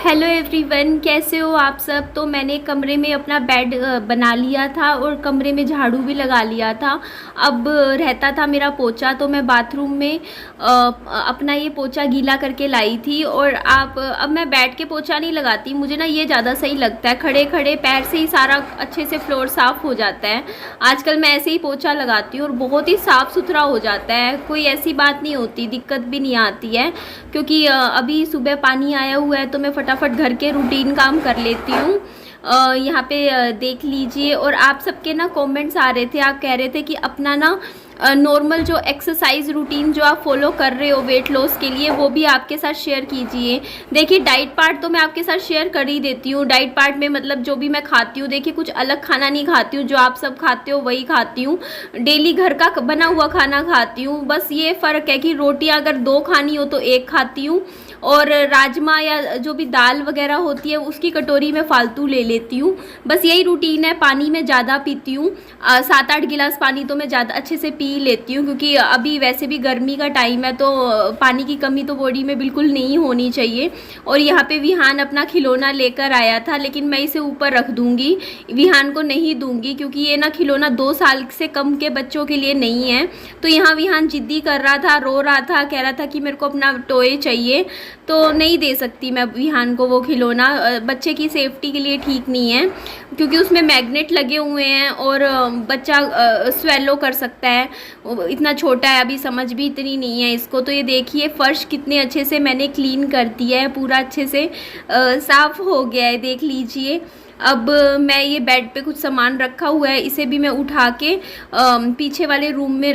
Hello everyone, कैसे हो आप सब। तो मैंने कमरे में अपना बेड बना लिया था और कमरे में झाड़ू भी लगा लिया था। अब रहता था मेरा पोछा, तो मैं बाथरूम में अपना ये पोछा गीला करके लाई थी। और अब मैं बैठ के पोछा नहीं लगाती, मुझे ना ये ज़्यादा सही लगता है। खड़े खड़े पैर से ही सारा अच्छे से फ्लोर साफ़ हो जाता है। आजकल मैं ऐसे ही पोछा लगाती हूँ और बहुत ही साफ़ सुथरा हो जाता है। कोई ऐसी बात नहीं होती, दिक्कत भी नहीं आती है, क्योंकि अभी सुबह पानी आया हुआ है तो मैं फटाफट घर के रूटीन काम कर लेती हूँ। यहाँ पे देख लीजिए। और आप सबके ना कमेंट्स आ रहे थे, आप कह रहे थे कि अपना ना नॉर्मल जो एक्सरसाइज रूटीन जो आप फॉलो कर रहे हो वेट लॉस के लिए, वो भी आपके साथ शेयर कीजिए। देखिए, डाइट पार्ट तो मैं आपके साथ शेयर कर ही देती हूँ। डाइट पार्ट में मतलब जो भी मैं खाती हूँ, देखिए कुछ अलग खाना नहीं खाती हूँ, जो आप सब खाते हो वही खाती हूँ। डेली घर का बना हुआ खाना खाती हूँ। बस ये फ़र्क है कि रोटियाँ अगर 2 खानी हो तो 1 खाती हूँ, और राजमा या जो भी दाल वगैरह होती है उसकी कटोरी में फालतू ले लेती हूँ। बस यही रूटीन है। पानी में ज़्यादा पीती हूँ, 7-8 गिलास पानी तो मैं ज़्यादा अच्छे से पी लेती हूँ, क्योंकि अभी वैसे भी गर्मी का टाइम है तो पानी की कमी तो बॉडी में बिल्कुल नहीं होनी चाहिए। और यहाँ पे विहान अपना खिलौना लेकर आया था, लेकिन मैं इसे ऊपर रख दूँगी, विहान को नहीं दूँगी, क्योंकि ये ना खिलौना 2 साल से कम के बच्चों के लिए नहीं है। तो यहाँ विहान जिद्दी कर रहा था, रो रहा था, कह रहा था कि मेरे को अपना टॉय चाहिए, तो नहीं दे सकती मैं विहान को वो खिलौना। बच्चे की सेफ्टी के लिए ठीक नहीं है, क्योंकि उसमें मैग्नेट लगे हुए हैं और बच्चा स्वेलो कर सकता है। इतना छोटा है, अभी समझ भी इतनी नहीं है इसको। तो ये देखिए, फर्श कितने अच्छे से मैंने क्लीन कर दिया है, पूरा अच्छे से साफ़ हो गया है, देख लीजिए। अब मैं ये बेड पे कुछ सामान रखा हुआ है, इसे भी मैं उठा के पीछे वाले रूम में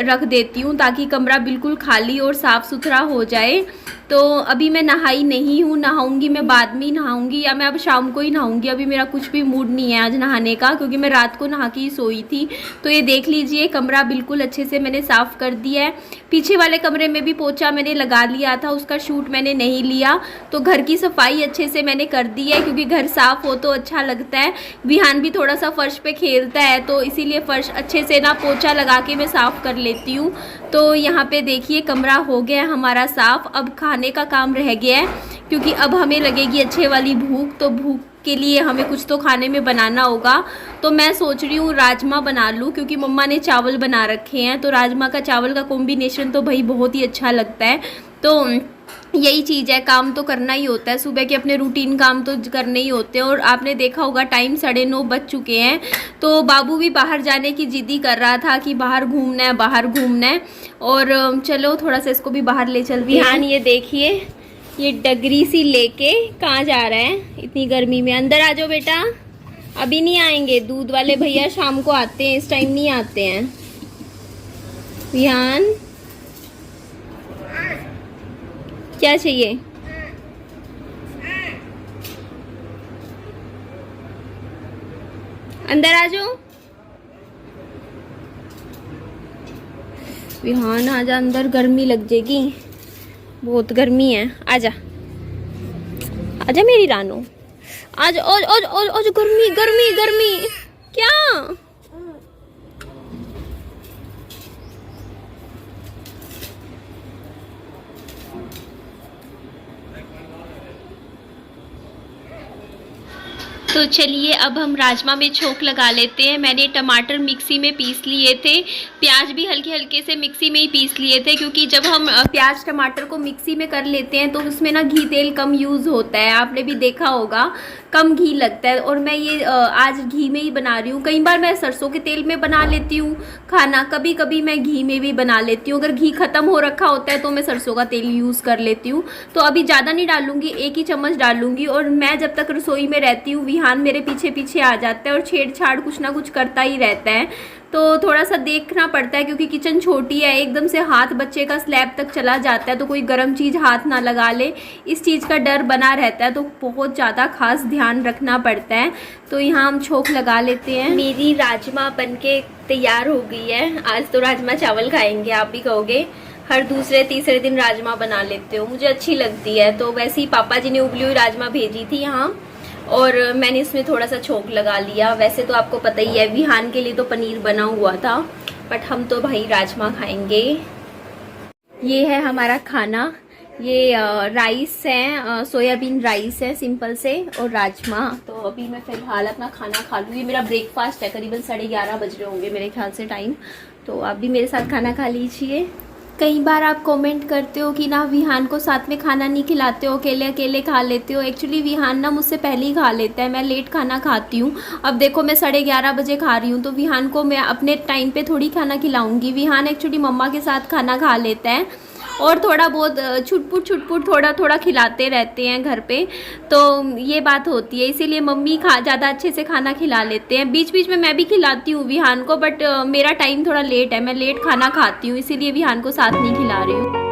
रख देती हूँ, ताकि कमरा बिल्कुल खाली और साफ़ सुथरा हो जाए। तो अभी मैं नहाई नहीं हूँ, नहाऊंगी मैं बाद में ही नहाऊंगी, या मैं अब शाम को ही नहाऊंगी। अभी मेरा कुछ भी मूड नहीं है आज नहाने का, क्योंकि मैं रात को नहा के ही सोई थी। तो ये देख लीजिए, कमरा बिल्कुल अच्छे से मैंने साफ़ कर दिया है। पीछे वाले कमरे में भी पोछा मैंने लगा लिया था, उसका शूट मैंने नहीं लिया। तो घर की सफाई अच्छे से मैंने कर दी है, क्योंकि घर साफ़ हो तो अच्छा लगता है। विहान भी थोड़ा सा फर्श पे खेलता है, तो इसीलिए फर्श अच्छे से ना पोछा लगा के मैं साफ़ कर लेती हूँ। तो यहाँ पे देखिए, कमरा हो गया हमारा साफ़। अब खाने का काम रह गया है, क्योंकि अब हमें लगेगी अच्छे वाली भूख, तो भूख के लिए हमें कुछ तो खाने में बनाना होगा। तो मैं सोच रही हूँ राजमा बना लूँ, क्योंकि मम्मा ने चावल बना रखे हैं, तो राजमा का चावल का कॉम्बिनेशन तो भाई बहुत ही अच्छा लगता है। तो यही चीज़ है, काम तो करना ही होता है, सुबह के अपने रूटीन काम तो करने ही होते हैं। और आपने देखा होगा टाइम 9:30 बज चुके हैं, तो बाबू भी बाहर जाने की जिद्दी कर रहा था कि बाहर घूमना है, बाहर घूमना है। और चलो थोड़ा सा इसको भी बाहर ले चलते हैं। हाँ, ये देखिए, ये डगरी सी लेके कहाँ जा रहा है इतनी गर्मी में। अंदर आ जाओ बेटा, अभी नहीं आएंगे, दूध वाले भैया शाम को आते हैं, इस टाइम नहीं आते हैं। विहान, क्या चाहिए? अंदर आ जाओ विहान, आजा अंदर, गर्मी लग जाएगी, बहुत गर्मी है। आजा आजा मेरी रानू, आजा। और गर्मी गर्मी गर्मी, क्या? तो चलिए, अब हम राजमा में छोंक लगा लेते हैं। मैंने टमाटर मिक्सी में पीस लिए थे, प्याज भी हल्के हल्के से मिक्सी में ही पीस लिए थे, क्योंकि जब हम प्याज टमाटर को मिक्सी में कर लेते हैं तो उसमें ना घी तेल कम यूज़ होता है, आपने भी देखा होगा, कम घी लगता है। और मैं ये आज घी में ही बना रही हूँ। कई बार मैं सरसों के तेल में बना लेती हूँ खाना, कभी कभी मैं घी में भी बना लेती हूँ। अगर घी ख़त्म हो रखा होता है तो मैं सरसों का तेल यूज़ कर लेती हूँ। तो अभी ज़्यादा नहीं डालूंगी, 1 ही चम्मच डालूंगी। और मैं जब तक रसोई में रहती हूँ, विहान मेरे पीछे पीछे आ जाता है और छेड़छाड़ कुछ ना कुछ करता ही रहता है। तो थोड़ा सा देखना पड़ता है, क्योंकि किचन छोटी है, एकदम से हाथ बच्चे का स्लैब तक चला जाता है तो कोई गर्म चीज़ हाथ ना लगा ले, इस चीज़ का डर बना रहता है। तो बहुत ज़्यादा खास ध्यान रखना पड़ता है। तो यहाँ हम छोंक लगा लेते हैं। मेरी राजमा बनके तैयार हो गई है। आज तो राजमा चावल खाएंगे, आप भी कहोगे हर दूसरे तीसरे दिन राजमा बना लेते हो, मुझे अच्छी लगती है। तो वैसे ही पापा जी ने उबली हुई राजमा भेजी थी यहाँ, और मैंने इसमें थोड़ा सा छोंक लगा लिया। वैसे तो आपको पता ही है, विहान के लिए तो पनीर बना हुआ था, बट हम तो भाई राजमा खाएंगे। ये है हमारा खाना, ये राइस है, सोयाबीन राइस है सिंपल से, और राजमा। तो अभी मैं फ़िलहाल अपना खाना खा लूँ। ये मेरा ब्रेकफास्ट है, करीबन 11:30 बज रहे होंगे मेरे ख्याल से टाइम। तो आप भी मेरे साथ खाना खा लीजिए। कई बार आप कमेंट करते हो कि ना विहान को साथ में खाना नहीं खिलाते हो, अकेले अकेले खा लेते हो। एक्चुअली विहान ना मुझसे पहले ही खा लेता है, मैं लेट खाना खाती हूँ। अब देखो मैं 11:30 बजे खा रही हूँ, तो विहान को मैं अपने टाइम पे थोड़ी खाना खिलाऊंगी। विहान एक्चुअली मम्मा के साथ खाना खा लेता है और थोड़ा बहुत छुटपुट थोड़ा थोड़ा खिलाते रहते हैं घर पे। तो ये बात होती है, इसीलिए मम्मी ज़्यादा अच्छे से खाना खिला लेते हैं। बीच बीच में मैं भी खिलाती हूँ विहान को, बट मेरा टाइम थोड़ा लेट है, मैं लेट खाना खाती हूँ, इसीलिए विहान को साथ नहीं खिला रही हूँ।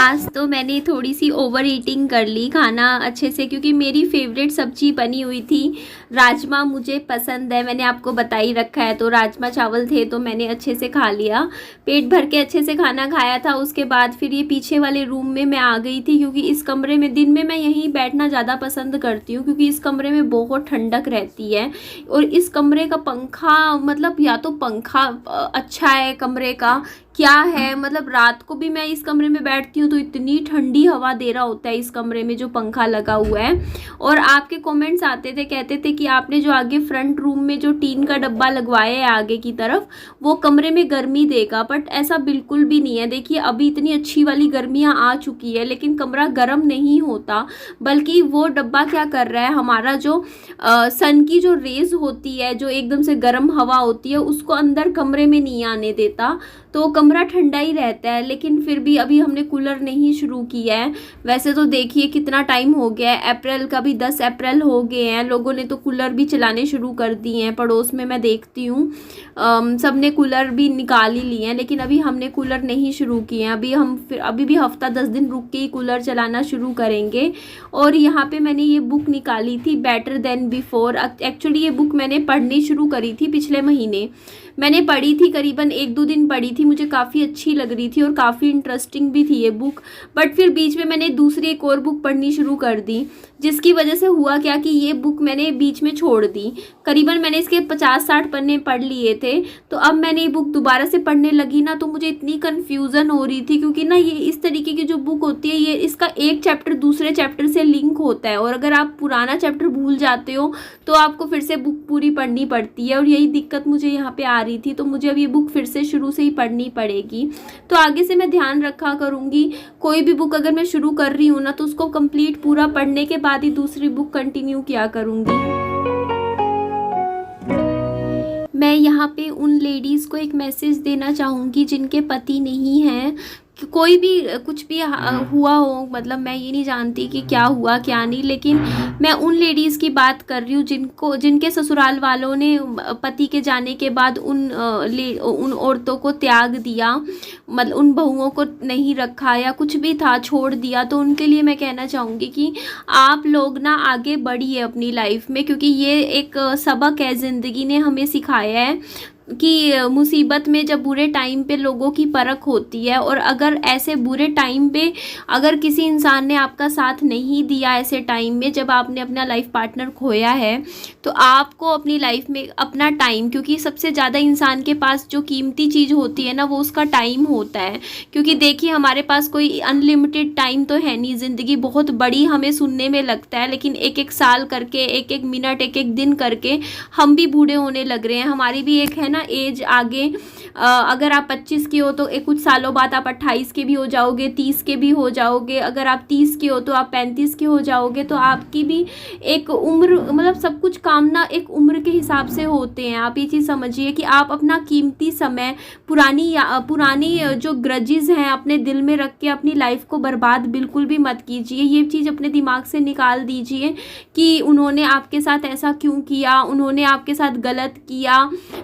आज तो मैंने थोड़ी सी ओवर ईटिंग कर ली खाना अच्छे से, क्योंकि मेरी फेवरेट सब्जी बनी हुई थी। राजमा मुझे पसंद है, मैंने आपको बता ही रखा है। तो राजमा चावल थे तो मैंने अच्छे से खा लिया, पेट भर के अच्छे से खाना खाया था। उसके बाद फिर ये पीछे वाले रूम में मैं आ गई थी, क्योंकि इस कमरे में दिन में मैं यहीं बैठना ज़्यादा पसंद करती हूँ, क्योंकि इस कमरे में बहुत ठंडक रहती है। और इस कमरे का पंखा, मतलब या तो पंखा अच्छा है कमरे का, क्या है, मतलब रात को भी मैं इस कमरे में बैठती हूँ तो इतनी ठंडी हवा दे रहा होता है इस कमरे में जो पंखा लगा हुआ है। और आपके कमेंट्स आते थे, कहते थे कि आपने जो आगे फ्रंट रूम में जो टीन का डब्बा लगवाया है आगे की तरफ, वो कमरे में गर्मी देगा, बट ऐसा बिल्कुल भी नहीं है। देखिए अभी इतनी अच्छी वाली गर्मियाँ आ चुकी है, लेकिन कमरा गर्म नहीं होता, बल्कि वो डब्बा क्या कर रहा है, हमारा जो सन की जो रेज होती है, जो एकदम से गर्म हवा होती है, उसको अंदर कमरे में नहीं आने देता, तो कमरा ठंडा ही रहता है। लेकिन फिर भी अभी हमने कूलर नहीं शुरू किया है। वैसे तो देखिए कितना टाइम हो गया है, अप्रैल का भी 10 अप्रैल हो गए हैं, लोगों ने तो कूलर भी चलाने शुरू कर दिए हैं। पड़ोस में मैं देखती हूँ सब ने कूलर भी निकाल ही लिए हैं, लेकिन अभी हमने कूलर नहीं शुरू किए हैं। अभी भी हफ्ता 10 दिन रुक के ही कूलर चलाना शुरू करेंगे। और यहाँ पे मैंने ये बुक निकाली थी, बेटर देन बिफोर। एक्चुअली ये बुक मैंने पढ़नी शुरू करी थी पिछले महीने, मैंने पढ़ी थी, करीबन 1-2 दिन पढ़ी थी, मुझे काफ़ी अच्छी लग रही थी और काफ़ी इंटरेस्टिंग भी थी ये बुक। बट फिर बीच में मैंने दूसरी एक और बुक पढ़नी शुरू कर दी, जिसकी वजह से हुआ क्या कि ये बुक मैंने बीच में छोड़ दी। करीबन मैंने इसके 50-60 पन्ने पढ़ लिए थे। तो अब मैंने ये बुक दोबारा से पढ़ने लगी ना, तो मुझे इतनी कन्फ्यूज़न हो रही थी, क्योंकि ना ये इस तरीके की जो बुक होती है, ये इसका एक चैप्टर दूसरे चैप्टर से लिंक होता है, और अगर आप पुराना चैप्टर भूल जाते हो तो आपको फिर से बुक पूरी पढ़नी पड़ती है। और यही दिक्कत मुझे यहाँ पे आ रही थी, तो मुझे अब ये बुक फिर से शुरू से ही पढ़नी पड़ेगी। तो आगे से मैं ध्यान रखा करूँगी, कोई भी बुक अगर मैं शुरू कर रही हूँ ना, तो उसको कंप्लीट पूरा पढ़ने के बाद ही दूसरी बुक कंटिन्यू किया करूँगी। मैं यहाँ पे उन लेडीज़ को एक मैसेज देना चाहूँगी जिनके पति नहीं हैं, कि कोई भी कुछ भी हुआ हो, मतलब मैं ये नहीं जानती कि क्या हुआ क्या नहीं, लेकिन मैं उन लेडीज़ की बात कर रही हूँ जिनके ससुराल वालों ने पति के जाने के बाद उन औरतों को त्याग दिया, मतलब उन बहुओं को नहीं रखा या कुछ भी था छोड़ दिया। तो उनके लिए मैं कहना चाहूँगी कि आप लोग ना आगे बढ़िए अपनी लाइफ में, क्योंकि ये एक सबक है, ज़िंदगी ने हमें सिखाया है कि मुसीबत में जब बुरे टाइम पे लोगों की परख होती है। और अगर ऐसे बुरे टाइम पे अगर किसी इंसान ने आपका साथ नहीं दिया, ऐसे टाइम में जब आपने अपना लाइफ पार्टनर खोया है, तो आपको अपनी लाइफ में अपना टाइम, क्योंकि सबसे ज़्यादा इंसान के पास जो कीमती चीज़ होती है ना, वो उसका टाइम होता है। क्योंकि देखिए हमारे पास कोई अनलिमिटेड टाइम तो है नहीं, ज़िंदगी बहुत बड़ी हमें सुनने में लगता है, लेकिन एक एक साल करके, एक एक मिनट, एक एक दिन करके हम भी बूढ़े होने लग रहे हैं। हमारी भी एक है ना एज आगे, अगर आप 25 की हो तो कुछ सालों बाद आप 28 के भी हो जाओगे, 30 के भी हो जाओगे। अगर आप 30 के हो तो आप 35 के हो जाओगे। तो आपकी भी एक उम्र, मतलब सब कुछ काम ना एक उम्र के हिसाब से होते हैं। आप ये चीज़ समझिए कि आप अपना कीमती समय पुरानी जो ग्रजेस हैं अपने दिल में रख के अपनी लाइफ को बर्बाद बिल्कुल भी मत कीजिए। ये चीज़ अपने दिमाग से निकाल दीजिए कि उन्होंने आपके साथ ऐसा क्यों किया, उन्होंने आपके साथ गलत किया।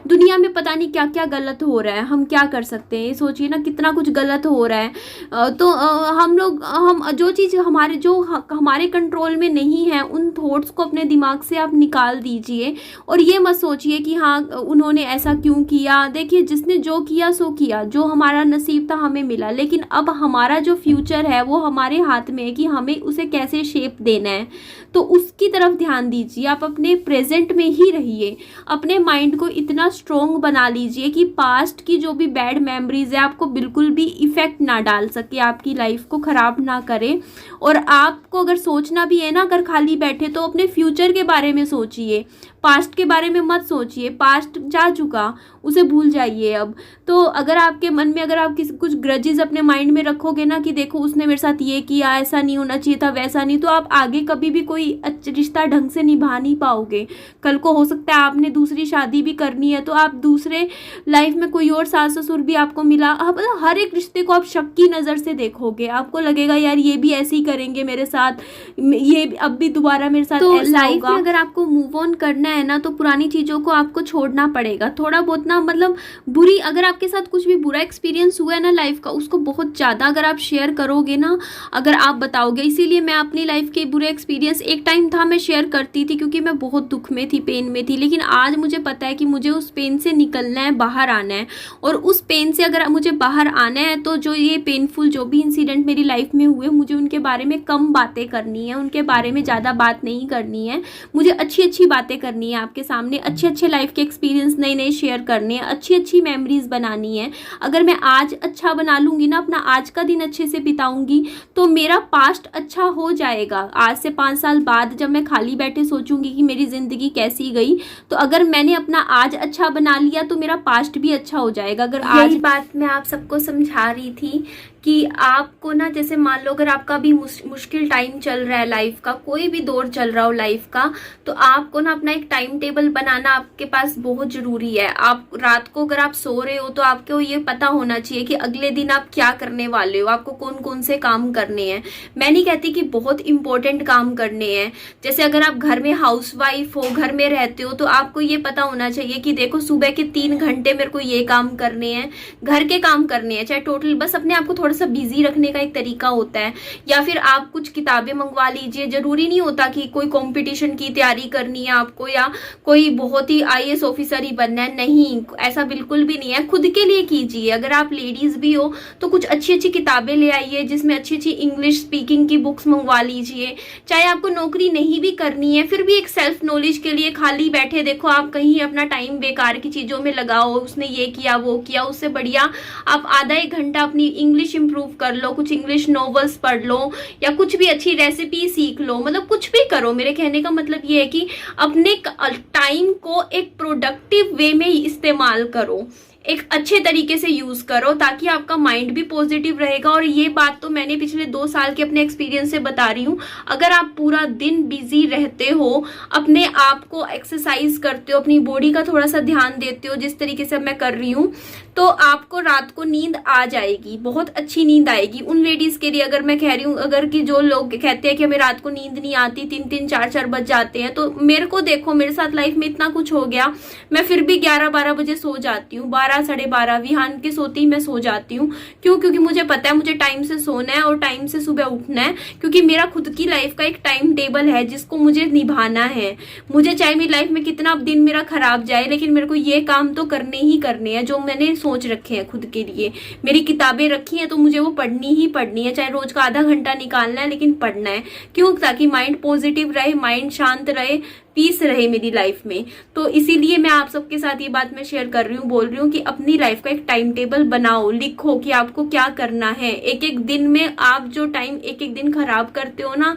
दुनिया में पता नहीं क्या क्या गलत हो रहा है, हम क्या कर सकते हैं? ये सोचिए ना, कितना कुछ गलत हो रहा है। तो हम जो चीज़ हमारे कंट्रोल में नहीं है, उन थॉट्स को अपने दिमाग से आप निकाल दीजिए। और ये मत सोचिए कि हाँ उन्होंने ऐसा क्यों किया। देखिए, जिसने जो किया सो किया, जो हमारा नसीब था हमें मिला, लेकिन अब हमारा जो फ्यूचर है वो हमारे हाथ में है कि हमें उसे कैसे शेप देना है। तो उसकी तरफ ध्यान दीजिए। आप अपने प्रेजेंट में ही रहिए। अपने माइंड को इतना स्ट्रोंग बना लीजिए कि पास्ट की जो भी बैड मेमोरीज है आपको बिल्कुल भी इफेक्ट ना डाल सके, आपकी लाइफ को ख़राब ना करे। और आपको अगर सोचना भी है ना, अगर खाली बैठे, तो अपने फ्यूचर के बारे में सोचिए, पास्ट के बारे में मत सोचिए। पास्ट जा चुका, उसे भूल जाइए अब। तो अगर आपके मन में अगर आप किसी कुछ ग्रजेस अपने माइंड में रखोगे ना कि देखो उसने मेरे साथ ये किया, ऐसा नहीं होना चाहिए था, वैसा नहीं, तो आप आगे कभी भी कोई रिश्ता ढंग से निभा नहीं पाओगे। कल को हो सकता है आपने दूसरी शादी भी करनी है, तो आप दूसरे लाइफ में कोई और सास ससुर भी आपको मिला, अब हर एक रिश्ते को आप शक की नज़र से देखोगे। आपको लगेगा यार ये भी ऐसे ही करेंगे मेरे साथ, ये अब भी दोबारा मेरे साथ ऐसा होगा। लाइफ में अगर आपको मूव ऑन करना है ना, तो पुरानी चीज़ों को आपको छोड़ना पड़ेगा। थोड़ा बहुत ना, मतलब बुरी, अगर आपके साथ कुछ भी बुरा एक्सपीरियंस हुआ है ना लाइफ का, उसको बहुत ज़्यादा अगर आप शेयर करोगे ना, अगर आप बताओगे। इसीलिए मैं अपनी लाइफ के बुरे एक्सपीरियंस, एक टाइम था मैं शेयर करती थी क्योंकि मैं बहुत दुख में थी, पेन में थी, लेकिन आज मुझे पता है कि मुझे उस पेन से निकलना है, बाहर आना है। और उस पेन से अगर मुझे बाहर आना है, तो जो ये पेनफुल जो भी इंसिडेंट मेरी लाइफ में हुए, मुझे उनके बारे में कम बातें करनी है, उनके बारे में ज़्यादा बात नहीं करनी है। मुझे अच्छी अच्छी बातें करनी है आपके सामने, अच्छे अच्छे लाइफ के एक्सपीरियंस नए नए शेयर करने हैं, अच्छी अच्छी मेमोरीज बनानी है। अगर मैं आज अच्छा बना लूँगी ना, अपना आज का दिन अच्छे से बिताऊंगी, तो मेरा पास्ट अच्छा हो जाएगा। आज से 5 साल बाद जब मैं खाली बैठे सोचूंगी कि मेरी ज़िंदगी कैसी गई, तो अगर मैंने अपना आज अच्छा बना लिया तो मेरा पास्ट भी अच्छा हो जाएगा। अगर आज बात मैं आप सबको समझा रही थी कि आपको ना, जैसे मान लो अगर आपका भी मुश्किल टाइम चल रहा है लाइफ का, कोई भी दौर चल रहा हो लाइफ का, तो आपको ना अपना एक टाइम टेबल बनाना आपके पास बहुत ज़रूरी है। आप रात को अगर आप सो रहे हो तो आपको ये पता होना चाहिए कि अगले दिन आप क्या करने वाले हो, आपको कौन कौन से काम करने हैं। मैं नहीं कहती कि बहुत इंपॉर्टेंट काम करने हैं, जैसे अगर आप घर में हाउसवाइफ हो, घर में रहते हो, तो आपको ये पता होना चाहिए कि देखो सुबह के 3 घंटे मेरे को ये काम करने हैं, घर के काम करने हैं, चाहे टोटल, बस अपने आप को थोड़ा सा बिजी रखने का एक तरीका होता है। या फिर आप कुछ किताबें मंगवा लीजिए। जरूरी नहीं होता कि कोई कंपटीशन की तैयारी करनी है आपको, या कोई बहुत ही आईएएस ऑफिसर ही बनना है, नहीं, ऐसा बिल्कुल भी नहीं है। खुद के लिए कीजिए। अगर आप लेडीज भी हो तो कुछ अच्छी अच्छी किताबें ले आइए, जिसमें अच्छी अच्छी इंग्लिश स्पीकिंग की बुक्स मंगवा लीजिए। चाहे आपको नौकरी नहीं भी करनी है, फिर भी एक सेल्फ नॉलेज के लिए खाली बैठे देखो, आप कहीं अपना टाइम बेकार की चीजों में लगाओ, उसने ये किया वो किया, उससे बढ़िया आप आधा 1 घंटा अपनी इंग्लिश इंप्रूव कर लो, कुछ इंग्लिश नॉवेल्स पढ़ लो, या कुछ भी अच्छी रेसिपी सीख लो। मतलब कुछ भी करो। मेरे कहने का मतलब ये है कि अपने टाइम को एक प्रोडक्टिव वे में इस्तेमाल करो, एक अच्छे तरीके से यूज करो, ताकि आपका माइंड भी पॉजिटिव रहेगा। और ये बात तो मैंने पिछले 2 साल के अपने एक्सपीरियंस से बता रही हूँ। अगर आप पूरा दिन बिजी रहते हो, अपने आप को एक्सरसाइज करते हो, अपनी बॉडी का थोड़ा सा ध्यान देते हो, जिस तरीके से मैं कर रही हूँ, तो आपको रात को नींद आ जाएगी, बहुत अच्छी नींद आएगी। उन लेडीज के लिए अगर मैं कह रही हूँ, अगर कि जो लोग कहते हैं कि हमें रात को नींद नहीं आती, 3-3 4-4 बज जाते हैं, तो मेरे को देखो, मेरे साथ लाइफ में इतना कुछ हो गया, मैं फिर भी 11-12 बजे सो जाती हूँ, 12-12:30 विहान के सोती ही मैं सो जाती हूँ। क्यों? क्योंकि मुझे पता है मुझे टाइम से सोना है और टाइम से सुबह उठना है, क्योंकि मेरा खुद की लाइफ का एक टाइम टेबल है जिसको मुझे निभाना है। मुझे चाहे मेरी लाइफ में कितना दिन मेरा खराब जाए, लेकिन मेरे को ये काम तो करने ही करने हैं जो मैंने सोच रखे हैं खुद के लिए। मेरी किताबें रखी हैं तो मुझे वो पढ़नी ही पढ़नी है, चाहे रोज का आधा घंटा निकालना है, लेकिन पढ़ना है। क्यों? ताकि माइंड पॉजिटिव रहे, माइंड शांत रहे, पीस रहे मेरी लाइफ में। तो इसीलिए मैं आप सबके साथ ये बात मैं शेयर कर रही हूँ, बोल रही हूँ कि अपनी लाइफ का एक टाइम टेबल बनाओ, लिखो कि आपको क्या करना है। एक एक दिन में आप जो टाइम एक एक दिन खराब करते हो ना,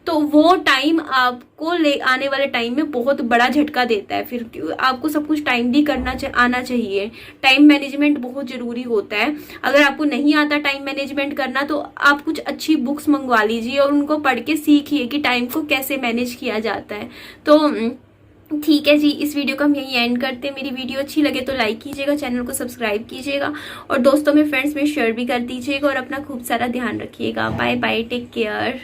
तो वो टाइम आपको ले आने वाले टाइम में बहुत बड़ा झटका देता है। फिर आपको सब कुछ टाइम भी करना आना चाहिए। टाइम मैनेजमेंट बहुत जरूरी होता है। अगर आपको नहीं आता टाइम मैनेजमेंट करना, तो आप कुछ अच्छी बुक्स मंगवा लीजिए और उनको पढ़ के सीखिए कि टाइम को कैसे मैनेज किया जाता है। तो ठीक है जी, इस वीडियो को हम यहीं एंड करते हैं। मेरी वीडियो अच्छी लगे तो लाइक कीजिएगा, चैनल को सब्सक्राइब कीजिएगा, और दोस्तों में, फ्रेंड्स में शेयर भी कर दीजिएगा, और अपना खूब सारा ध्यान रखिएगा। Bye bye, take care.